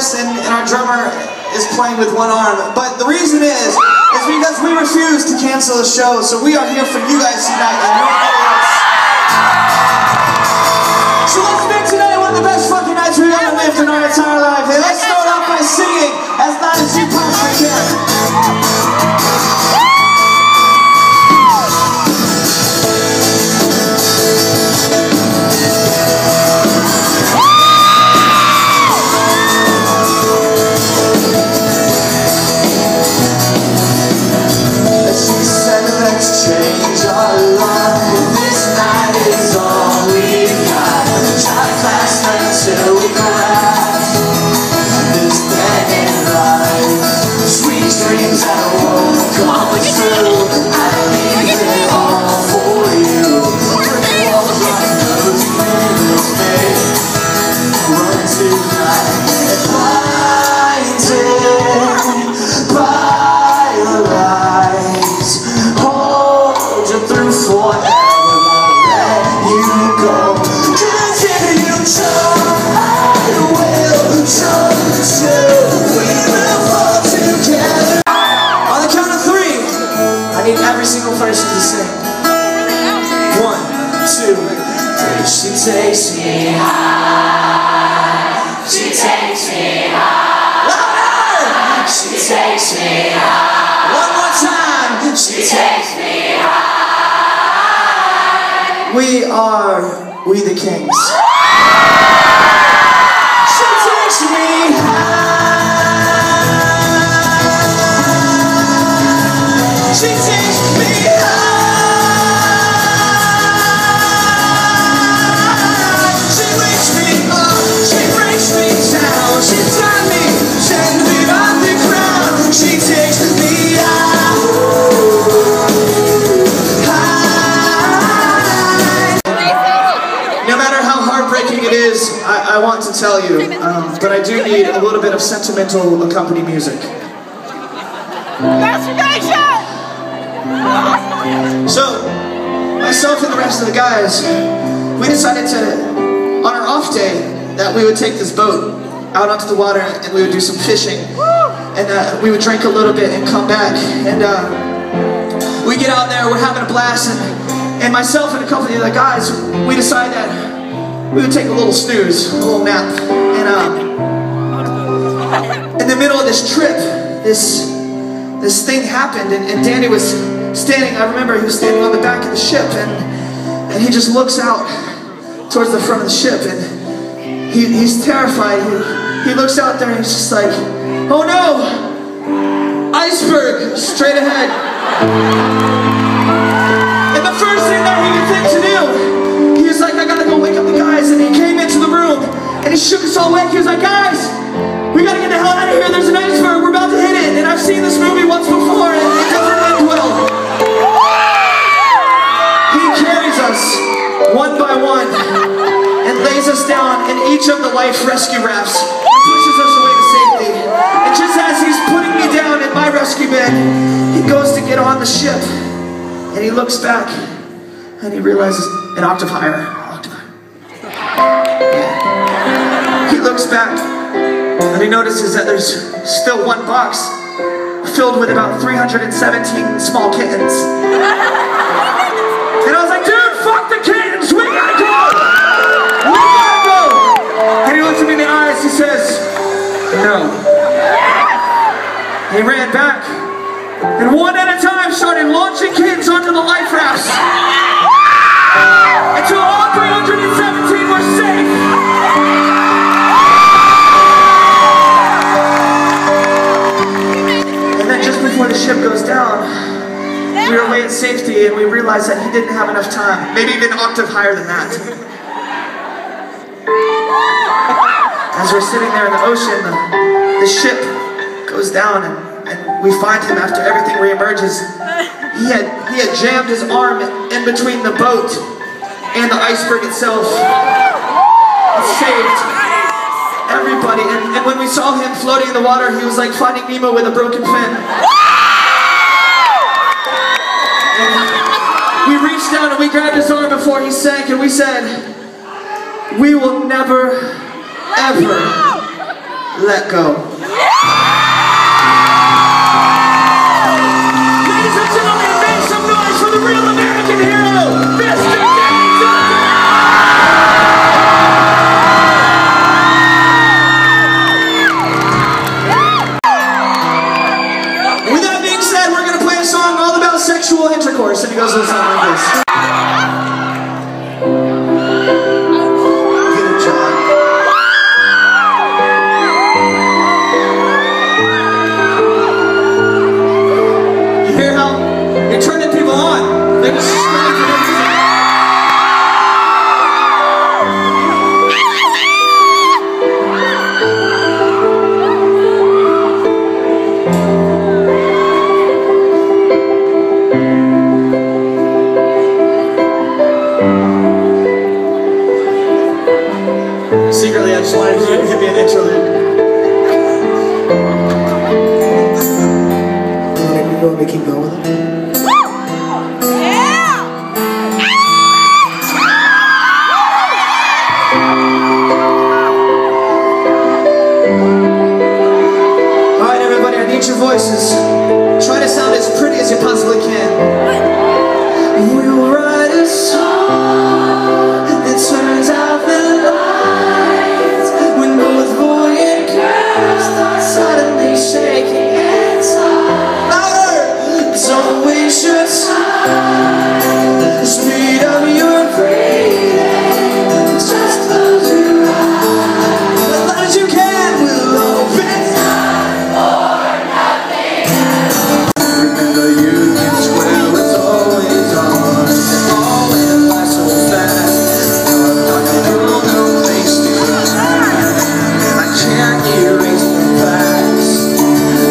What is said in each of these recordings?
guitarist and our drummer is playing with one arm. But the reason is because we refuse to cancel the show, so we are here for you guys tonight and nobody else. So let's make today one of the best fucking nights we've ever lived in our entire life. And let's start off by singing as loud as you possibly can. Change our life. This night is all we've got. Try to class until we crash. This dead end life. Sweet dreams that won't come true. I leave it all for you. Brick walls like those minutes made. Run tonight and blinded by the lights. Forever won't let you go. Continue to, I will jump till we will fall together. On the count of 3, I need every single person to sing. 1, 2, 3. She takes me high. She takes me high. Louder! She takes me high. One more time. She takes me high. We are We the Kings. She takes me high. She takes me high. She wakes me up. She breaks me down. She ties me 10 feet off the ground. She takes me high. It is, I want to tell you, but I do need a little bit of sentimental accompany music. So, myself and the rest of the guys, we decided to, on our off day, that we would take this boat out onto the water and we would do some fishing. And we would drink a little bit and come back. And we get out there, we're having a blast, and myself and a couple of the other guys, we decided that we would take a little snooze, a little nap, and in the middle of this trip, this thing happened, and Danny was standing. I remember he was standing on the back of the ship, and he just looks out towards the front of the ship, and he's terrified. He looks out there, and he's just like, "Oh no, iceberg straight ahead." And the first thing that he could think to do, he was like, "I gotta go wake up the guys," and he came into the room, and he shook us all awake. He was like, "Guys, we gotta get the hell out of here. There's an iceberg. We're about to hit it. And I've seen this movie once before, and it doesn't end well." He carries us one by one and lays us down in each of the life rescue rafts and pushes us away to safety. And just as he's putting me down in my rescue bed, he goes to get on the ship, and he looks back, and he realizes, an octave higher. He looks back and he notices that there's still one box filled with about 317 small kittens. And I was like, "Dude, fuck the kittens, we gotta go! We gotta go!" And he looks at me in the eyes, he says, "No." And he ran back and one at a time started launching kittens onto the life rafts until all 317 were safe. And then just before the ship goes down, we were away at safety, and we realized that he didn't have enough time, maybe even an octave higher than that. As we're sitting there in the ocean, the ship goes down, and we find him after everything reemerges. He had jammed his arm in between the boat and the iceberg itself. It saved everybody. And when we saw him floating in the water, he was like Finding Nemo with a broken fin. And we reached down and we grabbed his arm before he sank, and we said, "We will never, ever Let Go. Ladies and gentlemen, make some noise for the real American hero, Mr. With that being said, we're going to play a song all about sexual intercourse, and it goes a little something like this. Get it, John. You hear how you're turning people on? They're just screaming for music. Secretly, I just wanted to give you an interlude. You want me to keep going with it? Alright, everybody, I need your voices. Try to sound as pretty as you possibly can. We'll write a song that turns out the lights when both boy and girl start suddenly shaking inside. Louder! Don't waste your time. Speed up your breathing. Just close your eyes. As loud as you can, we'll open time for nothing else. Remember Union Square was always on, and all went by so fast. Not a girl, no place to hide. I can't erase the past.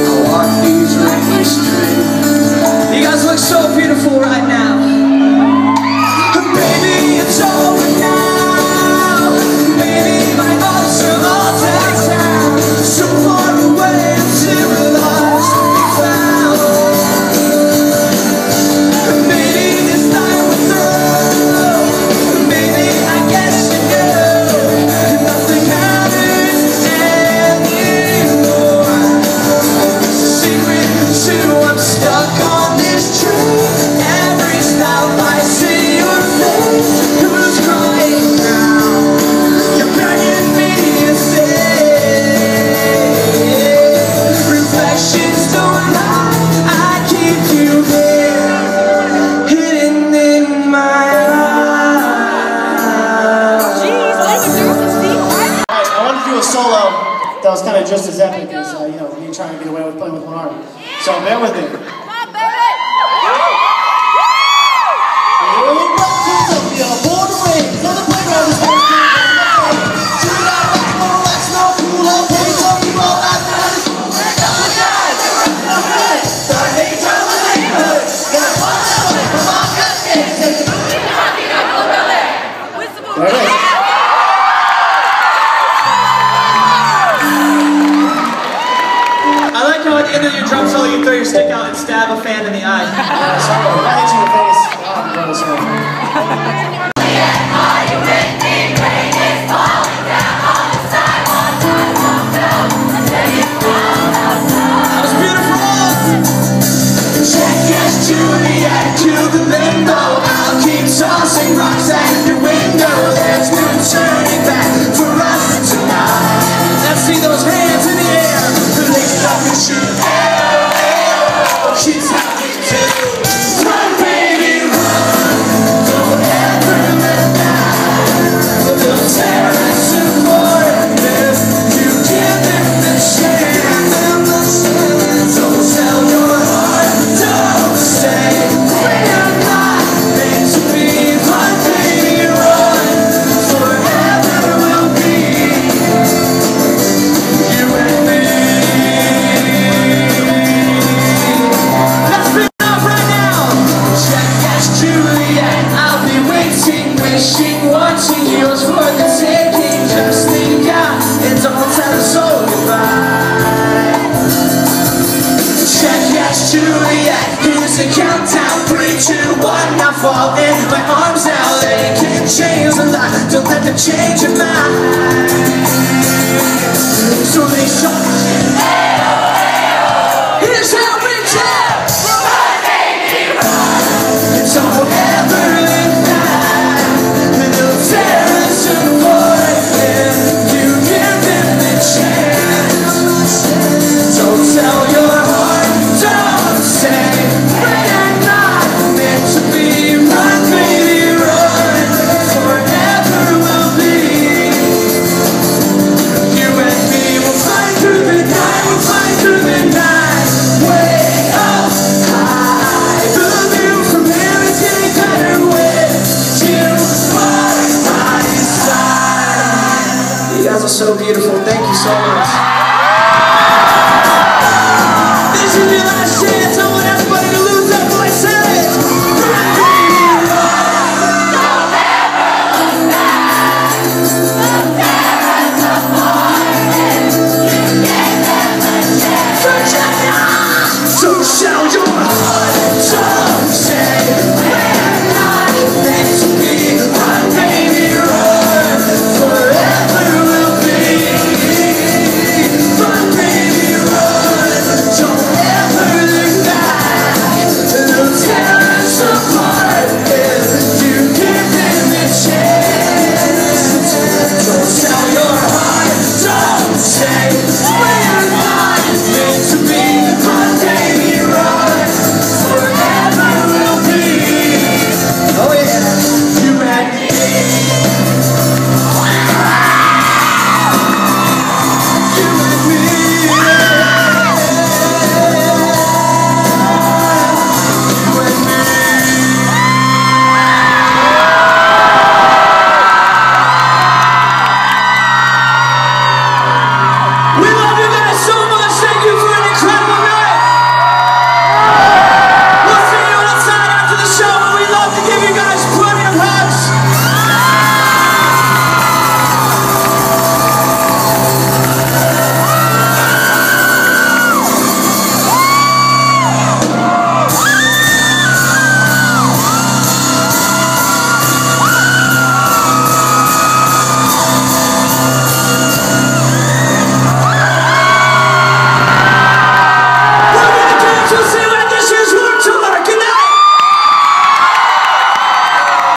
I walk these rainy streets. You guys look so beautiful right now. Baby, it's over now. Baby, my hopes are all downtown, so far away until we're lost and found. Maybe this time we're through. Maybe I guess you know nothing matters anymore. Secret too, I'm stuck on this train. Every stop I see your face. Who's crying now? You're begging me to stay. Reflections don't lie. I keep you here, hidden in my eyes. I wanted to do a solo that was kind of just as epic as you know, me trying to get away with playing with one arm. So bear with me. There it is. I like how at the end of your drum solo you throw your stick out and stab a fan in the eye. Sorry, if I hit you in the face, I'm really sorry. That was beautiful! Check Yes Juliet to the limbo. I'll keep tossing rocks at your window. There's no turning back for us tonight. Let's see those hands in the air. The legs up and shoot. She's happy too. Run, baby, run. Don't ever let down. They'll tear us apart if you give them the chance. Don't sell your heart. Don't stay. We're not meant to be. Run, baby, run. Forever will be you and me. Let's bring it up right now. Check Yes Juliet. I'll be waiting, wishing, watching yours for the taking. Just think out and don't tell us all goodbye. Check Yes Juliet. Here's a countdown. 3, 2, 1. Now fall in my arms now. They can change a lot. Don't let them change your mind. So they shot. Here's how we jam. It's all ever in time. Little terrors and poison. You give them the chance. Don't sell your heart. Don't say we're not meant to be. Run, baby, run. Forever will be. You and me will fight through the night. We'll fight through the night. Way up high. The view from here is getting better with you by my side. You guys are so beautiful. Thank you so much.